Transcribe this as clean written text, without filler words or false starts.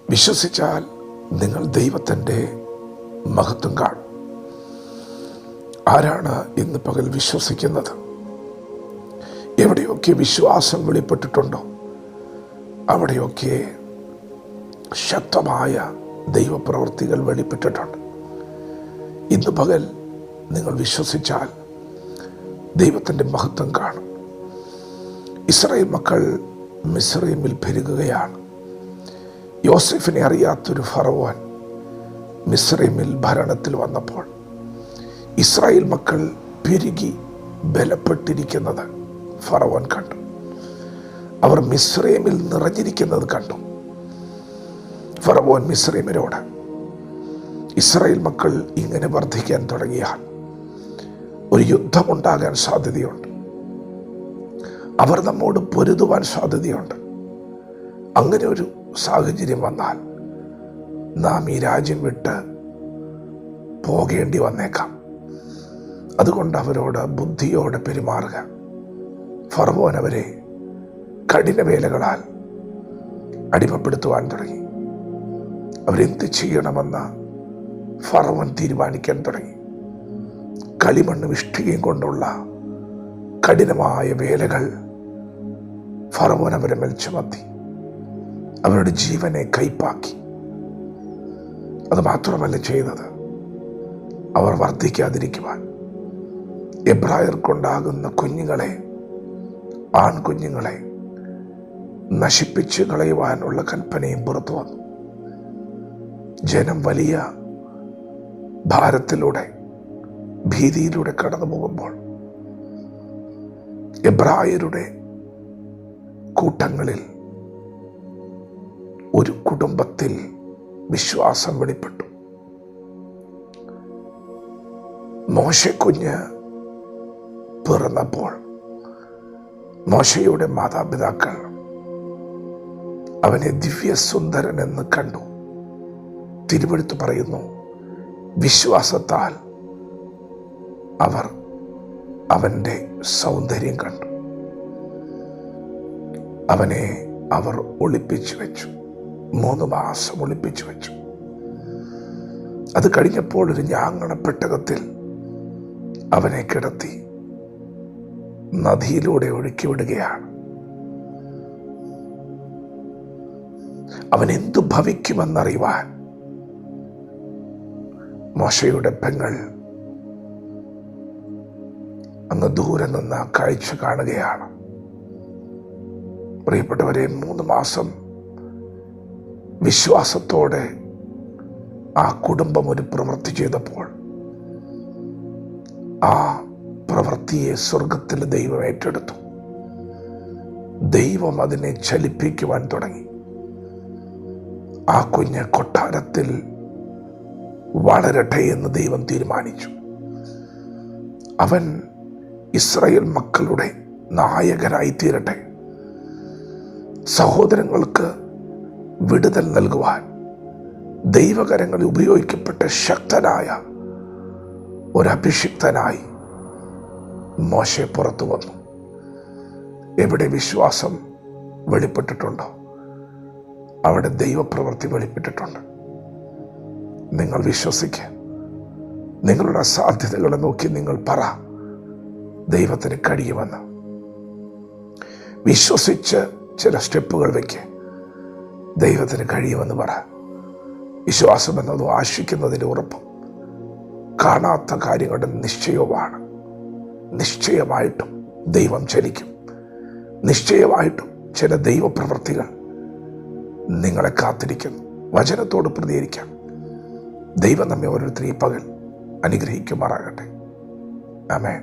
വിശ്വസിച്ചാൽ നിങ്ങൾ ദൈവത്തിൻ്റെ മഹത്വം കാണും. ആരാണ് ഇന്ന് പകൽ വിശ്വസിക്കുന്നത്? എവിടെയൊക്കെ വിശ്വാസം വെളിപ്പെട്ടിട്ടുണ്ടോ അവിടെയൊക്കെ ശക്തമായ ദൈവപ്രവൃത്തികൾ വെളിപ്പെട്ടിട്ടുണ്ട്. ഇന്ന് പകൽ നിങ്ങൾ വിശ്വസിച്ചാൽ ദൈവത്തിൻ്റെ മഹത്വം കാണും. ഇസ്രായേൽ മക്കൾ മിസ്രയീമിൽ പെരുകുകയാണ്. യോസേഫിനെ അറിയാത്തൊരു ഫറവോൻ മിസ്രയീമിൽ ഭരണത്തിൽ വന്നപ്പോൾ ഇസ്രായേൽ മക്കൾ പെരുകി ബലപ്പെട്ടിരിക്കുന്നത് ഫറവോൻ കണ്ടു. അവർ മിസ്രയീമിൽ നിറഞ്ഞിരിക്കുന്നത് കണ്ടു. ഫറവോൻ മിസ്രയീമ്യരോട്, ഇസ്രായേൽ മക്കൾ ഇങ്ങനെ വർദ്ധിക്കാൻ തുടങ്ങിയാൽ ഒരു യുദ്ധമുണ്ടാകാൻ സാധ്യതയുണ്ട്. അവർ നമ്മോട് പൊരുതുവാൻ സാധ്യതയുണ്ട്. അങ്ങനെ ഒരു സാഹചര്യം വന്നാൽ നാം ഈ രാജ്യം വിട്ട് പോകേണ്ടി വന്നേക്കാം. അതുകൊണ്ട് അവരോട് ബുദ്ധിയോടെ പെരുമാറുക. ഫറവോൻ അവരെ കഠിനവേലകളാൽ അടിമപ്പെടുത്തുവാൻ തുടങ്ങി. അവരെന്ത് ചെയ്യണമെന്ന് ഫറവോൻ തീരുമാനിക്കാൻ തുടങ്ങി. കളിമണ്ണും ഇഷ്ടികയും കൊണ്ടുള്ള കഠിനമായ വേലകൾ ഫറവോൻ അവരെ മേൽ ചുമത്തി. അവരുടെ ജീവനെ കൈപ്പാക്കി. അത് മാത്രമല്ല ചെയ്തത്, അവർ വർദ്ധിക്കാതിരിക്കുവാൻ എബ്രായർക്കുണ്ടാകുന്ന കുഞ്ഞുങ്ങളെ, ആൺകുഞ്ഞുങ്ങളെ നശിപ്പിച്ച് കളയുവാനുള്ള കൽപ്പനയും പുറത്തു വന്നു. ജനം വലിയ ഭാരത്തിലൂടെ, ഭീതിയിലൂടെ കടന്നു പോകുമ്പോൾ എബ്രായരുടെ കൂട്ടങ്ങളിൽ ഒരു കുടുംബത്തിൽ വിശ്വാസം വെളിപ്പെട്ടു. മോശെ കുഞ്ഞ് പിറന്നപ്പോൾ മോശയുടെ മാതാപിതാക്കൾ അവനെ ദിവ്യസുന്ദരൻ എന്ന് കണ്ടു. തിരുവെഴുത്ത് പറയുന്നു, വിശ്വാസത്താൽ അവർ അവൻ്റെ സൗന്ദര്യം കണ്ടു. അവനെ അവർ ഒളിപ്പിച്ചു വെച്ചു. 3 മാസം ഒളിപ്പിച്ചു വെച്ചു. അത് കഴിഞ്ഞപ്പോൾ ഒരു ഞാങ്ങണ പെട്ടകത്തിൽ അവനെ കിടത്തി നദിയിലൂടെ ഒഴുക്കി വിടുകയാണ്. അവൻ എന്തു ഭവിക്കുമെന്നറിയുവാൻ മോശയുടെ പെങ്ങൾ അങ്ങ് ദൂരെ നിന്ന് ആ കാഴ്ച കാണുകയാണ്. പ്രിയപ്പെട്ടവരെ, 3 മാസം വിശ്വാസത്തോടെ ആ കുടുംബം ഒരു പ്രവൃത്തി ചെയ്തപ്പോൾ ആ പ്രവൃത്തിയെ സ്വർഗത്തിൽ ദൈവം ഏറ്റെടുത്തു. ദൈവം അതിനെ ചലിപ്പിക്കുവാൻ തുടങ്ങി. ആ കുഞ്ഞ് കൊട്ടാരത്തിൽ വളരട്ടെ എന്ന് ദൈവം തീരുമാനിച്ചു. അവൻ ഇസ്രായേൽ മക്കളുടെ നായകനായി തീരട്ടെ. സഹോദരങ്ങൾക്ക് വിടുതൽ നൽകുവാൻ ദൈവകരങ്ങളിൽ ഉപയോഗിക്കപ്പെട്ട ശക്തനായ ഒരഭിഷിക്തനായി മോശെ പുറത്തു വന്നു. എവിടെ വിശ്വാസം വെളിപ്പെട്ടിട്ടുണ്ടോ അവിടെ ദൈവപ്രവൃത്തി വെളിപ്പെട്ടിട്ടുണ്ട്. നിങ്ങൾ വിശ്വസിക്കുക. നിങ്ങളുടെ സാധ്യതകളെ നോക്കി നിങ്ങൾ പറ, ദൈവത്തിന് കഴിയുമെന്ന്. വിശ്വസിച്ച് ചില സ്റ്റെപ്പുകൾ വയ്ക്കുക. ദൈവത്തിന് കഴിയുമെന്ന് പറ. വിശ്വാസം എന്നത് ആശിക്കുന്നതിൻ്റെ ഉറപ്പും കാണാത്ത കാര്യങ്ങളുടെ നിശ്ചയവുമാണ്. നിശ്ചയമായിട്ടും ദൈവം ചലിക്കും. നിശ്ചയമായിട്ടും ചില ദൈവപ്രവൃത്തികൾ നിങ്ങളെ കാത്തിരിക്കുന്നു. വചനത്തോട് പ്രതികരിക്കാം. ദൈവം നമ്മെ ഓരോരുത്തരെയും പകൽ അനുഗ്രഹിക്കുമാറാകട്ടെ. ആമേൻ.